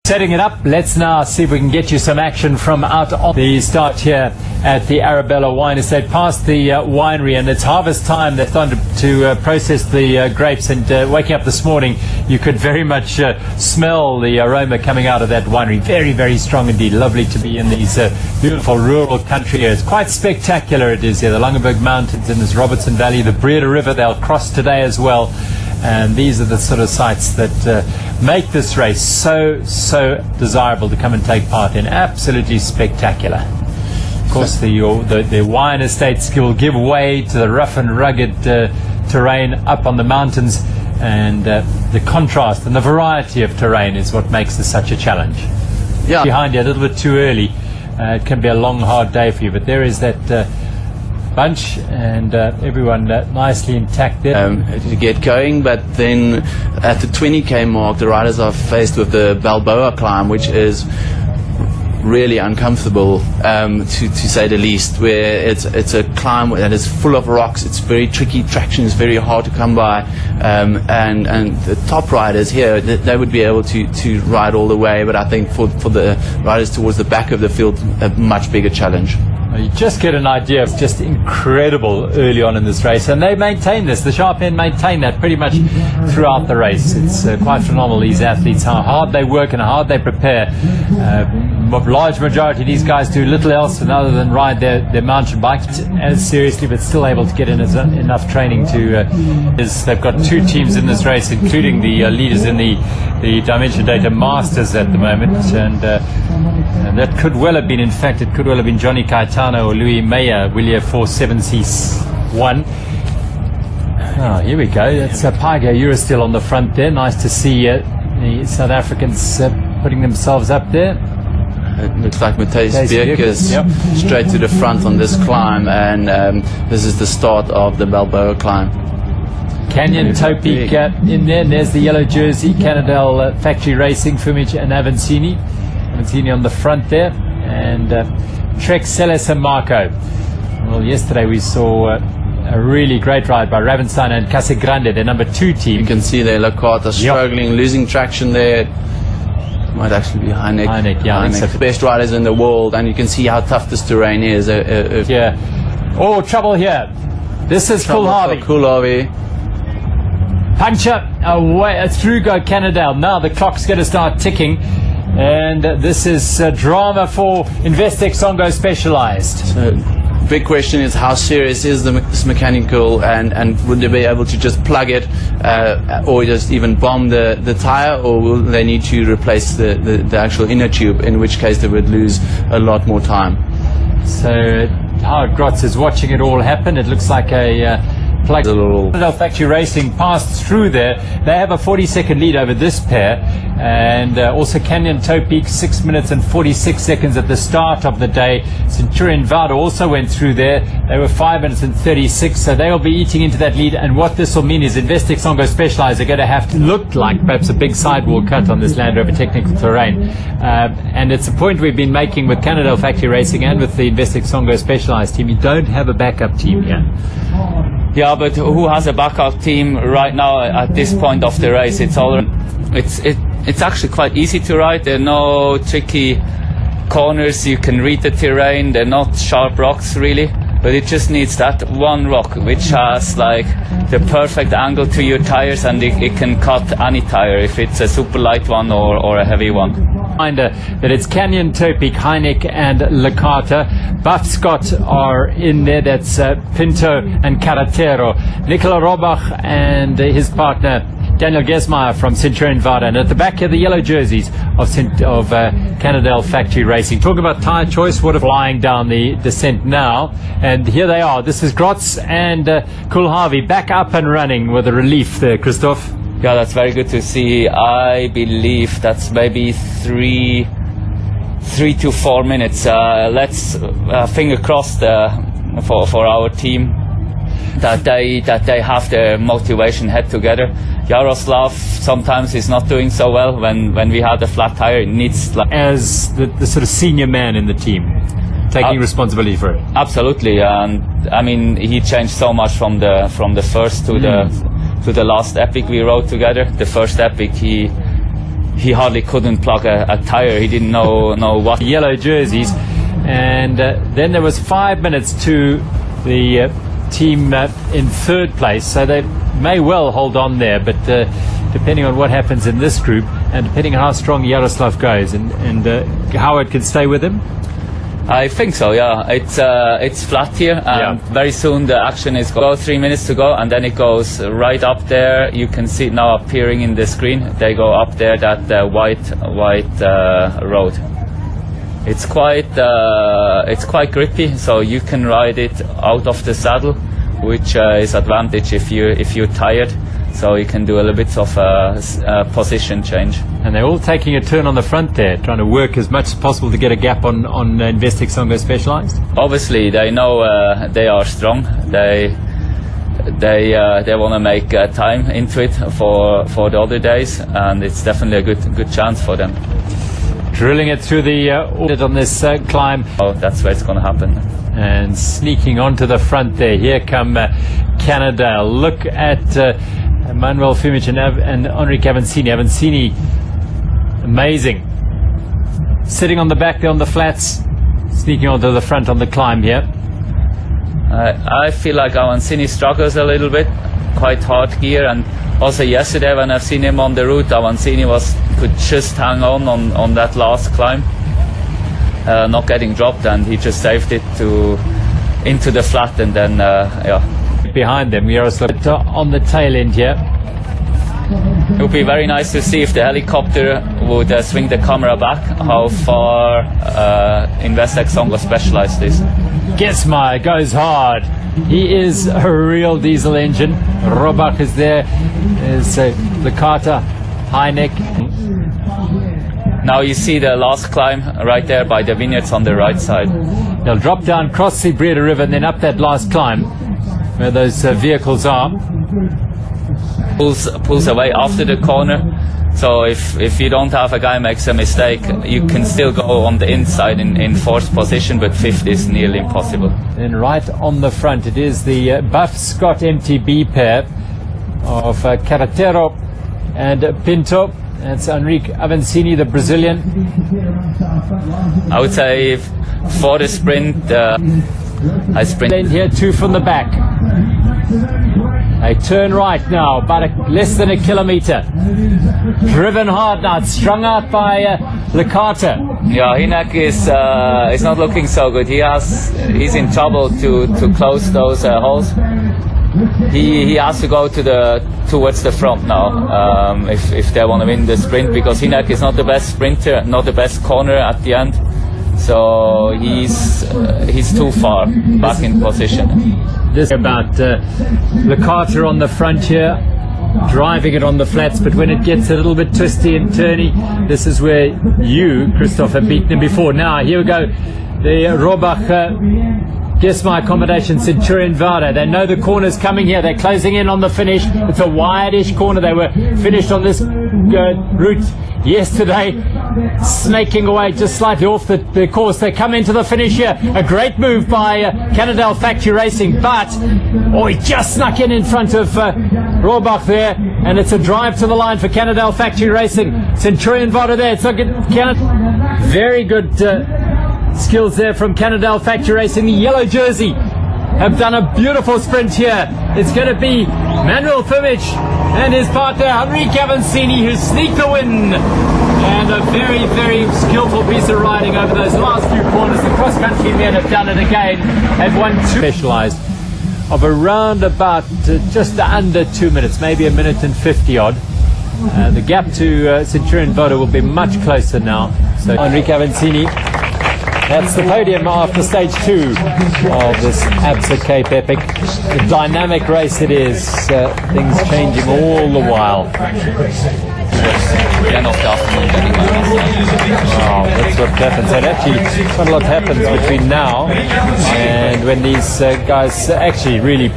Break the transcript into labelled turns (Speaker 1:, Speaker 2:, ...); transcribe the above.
Speaker 1: Setting it up, let's now see if we can get you some action from out on the start here at the Arabella Wine Estate, past the winery, and it's harvest time. They're starting to process the grapes, and waking up this morning you could very much smell the aroma coming out of that winery. Very, very strong indeed. Lovely to be in these beautiful rural country areas. Quite spectacular it is here. The Langeberg Mountains in this Robertson Valley, the Breda River they'll cross today as well. And these are the sort of sites that make this race so desirable to come and take part in. Absolutely spectacular. Of course, the wine estates will give way to the rough and rugged terrain up on the mountains, and the contrast and the variety of terrain is what makes this such a challenge. Yeah. Behind you a little bit too early, it can be a long, hard day for you, but there is that bunch, and everyone nicely intact there
Speaker 2: to get going. But then at the 20k mark, the riders are faced with the Balboa climb, which is really uncomfortable, to say the least, where it's a climb that is full of rocks. It's very tricky, traction is very hard to come by, and the top riders here, they would be able to ride all the way, but I think for the riders towards the back of the field, a much bigger challenge.
Speaker 1: You just get an idea. It's just incredible early on in this race, and they maintain this. The sharp end maintain that pretty much throughout the race. It's quite phenomenal, these athletes, how hard they work and how hard they prepare. Large majority of these guys do little else other than ride their mountain bikes as seriously, but still able to get in enough training to. They've got two teams in this race, including the leaders in the Dimension Data Masters at the moment, and that could well have been, in fact, it could well have been Johnny Caetano or Louis Meyer, Willier 47C1. Oh, here we go. That's Paiga Eurostil on the front there. Nice to see the South Africans putting themselves up there.
Speaker 2: It looks like Matthijs Beukes straight to the front on this climb, and this is the start of the Balboa climb.
Speaker 1: Canyon Topic in there, and there's the yellow jersey, Cannondale Factory Racing, Fumich and Avancini. Avancini on the front there, and Trek Celes and Marco. Well, yesterday we saw a really great ride by Ravenstein and Casagrande, their number 2 team.
Speaker 2: You can see there Lakota struggling, losing traction there. Might actually be Heineck.
Speaker 1: Heineck,
Speaker 2: the best riders in the world, and you can see how tough this terrain is.
Speaker 1: Yeah. Oh, trouble here. This is Coolharvey.
Speaker 2: Coolharvey.
Speaker 1: Puncher away through go Cannondale. Now the clock's going to start ticking, and this is drama for Investec Songo Specialized.
Speaker 2: So, big question is, how serious is this mechanical, and would they be able to just plug it, or just even bomb the tire, or will they need to replace the actual inner tube, in which case they would lose a lot more time?
Speaker 1: So Howard Grotz is watching it all happen. It looks like a plug. Cannondale Factory Racing passed through there. They have a 40-second lead over this pair, and also Canyon Topic 6 minutes and 46 seconds at the start of the day. Centurion Vado also went through there. They were 5 minutes and 36, so they will be eating into that lead. And what this will mean is Investec Songo Specialized are going to have to look like perhaps a big sidewall cut on this Land Rover technical terrain, and it's a point we've been making with Cannondale Factory Racing and with the Investec Songo Specialized team. You don't have a backup team here.
Speaker 3: Yeah, but who has a backup team right now at this point of the race? It's actually quite easy to ride. There are no tricky corners. You can read the terrain. They're not sharp rocks really, but it just needs that one rock which has like the perfect angle to your tires, and it can cut any tire, if it's a super light one or a heavy one.
Speaker 1: Reminder that it's Canyon Topic, Heineck and Lecata. Buff Scott are in there. That's Pinto and Carretero. Nicola Robach and his partner Daniel Gesmeyer from Centurion Vado. And at the back here, the yellow jerseys of Cannondale Factory Racing. Talking about tyre choice, what if flying down the descent now. And here they are. This is Grotz and Coolharvey back up and running with a relief there, Christoph.
Speaker 3: Yeah, that's very good to see. I believe that's maybe 3 to 4 minutes. Let's finger crossed for our team that they have the motivation head together. Yaroslav sometimes is not doing so well when we have the flat tire. It needs
Speaker 1: as the sort of senior man in the team, taking responsibility for it.
Speaker 3: Absolutely, and I mean he changed so much from the first to the last epic we rode together. The first epic he he hardly couldn't plug a tire. He didn't know what.
Speaker 1: Yellow jerseys, and then there was 5 minutes to the team in third place, so they may well hold on there, but depending on what happens in this group and depending on how strong Yaroslav goes and Howard can stay with him.
Speaker 3: I think so, yeah. It's flat here, and very soon the action is go 3 minutes to go, and then it goes right up there. You can see it now appearing in the screen. They go up there, that white road. It's quite grippy, so you can ride it out of the saddle, which is advantage if you're tired. So you can do a little bit of a position change.
Speaker 1: And they're all taking a turn on the front there, trying to work as much as possible to get a gap on Investec Songo Specialized.
Speaker 3: Obviously, they know they are strong. They want to make time into it for the other days, and it's definitely a good chance for them.
Speaker 1: Drilling it through the audit on this climb.
Speaker 3: Oh, that's where it's going to happen.
Speaker 1: And sneaking onto the front there. Here come Canada. Look at Manuel Fumic and Enrique Avancini. Avancini, amazing. Sitting on the back there on the flats, sneaking onto the front on the climb here.
Speaker 3: I feel like Avancini struggles a little bit, quite hard gear, and also yesterday when I've seen him on the route, Avancini could just hang on that last climb, not getting dropped, and he just saved it into the flat, and then
Speaker 1: behind them, Yaroslav on the tail end here.
Speaker 3: It would be very nice to see if the helicopter would swing the camera back, how far Investec Songo Specialized is.
Speaker 1: Gesma goes hard. He is a real diesel engine. Robach is there. There's Licata, Heineck.
Speaker 3: Now you see the last climb right there by the vineyards on the right side.
Speaker 1: They'll drop down, cross the Breda River, and then up that last climb where those vehicles are.
Speaker 3: Pulls away after the corner, so if you don't have a guy makes a mistake, you can still go on the inside in fourth position, but fifth is nearly impossible.
Speaker 1: And right on the front it is the Buff Scott MTB pair of Carretero and Pinto. That's Enrique Avancini, the Brazilian.
Speaker 3: I would say for the sprint, I sprint
Speaker 1: here, two from the back. They turn right now, about less than a kilometer. Driven hard now, it's strung out by Licata.
Speaker 3: Yeah, Hinek is not looking so good. He's in trouble to close those holes. He has to go towards the front now if they want to win the sprint, because Hinek is not the best sprinter, not the best corner at the end. So he's too far back in position.
Speaker 1: This about Licata on the front here, driving it on the flats, but when it gets a little bit twisty and turny, this is where you, Christoph, have beaten him before. Now here we go, the Robach Gesma accommodation, Centurion Vada. They know the corner's coming here. They're closing in on the finish. It's a wide-ish corner. They were finished on this route yesterday, snaking away just slightly off the course. They come into the finish here. A great move by Cannondale Factory Racing, but he just snuck in front of Rohrbach there, and it's a drive to the line for Cannondale Factory Racing. Centurion Vada there. It's very good skills there from Cannondale Factory Racing. The yellow jersey have done a beautiful sprint here. It's going to be Manuel Fumic and his partner Enrique Avancini who sneak the win. And a very, very skillful piece of riding over those last few corners. The cross-country men have done it again. Have won two. Specialised of around about just under 2 minutes, maybe a minute and 50 odd. The gap to Centurion Vada will be much closer now. So Enrique Avancini. That's the podium after stage 2 of this Absa Cape Epic. A dynamic race it is, things changing all the while. Wow, that's what happens. And actually, quite a lot happens between now and when these guys actually really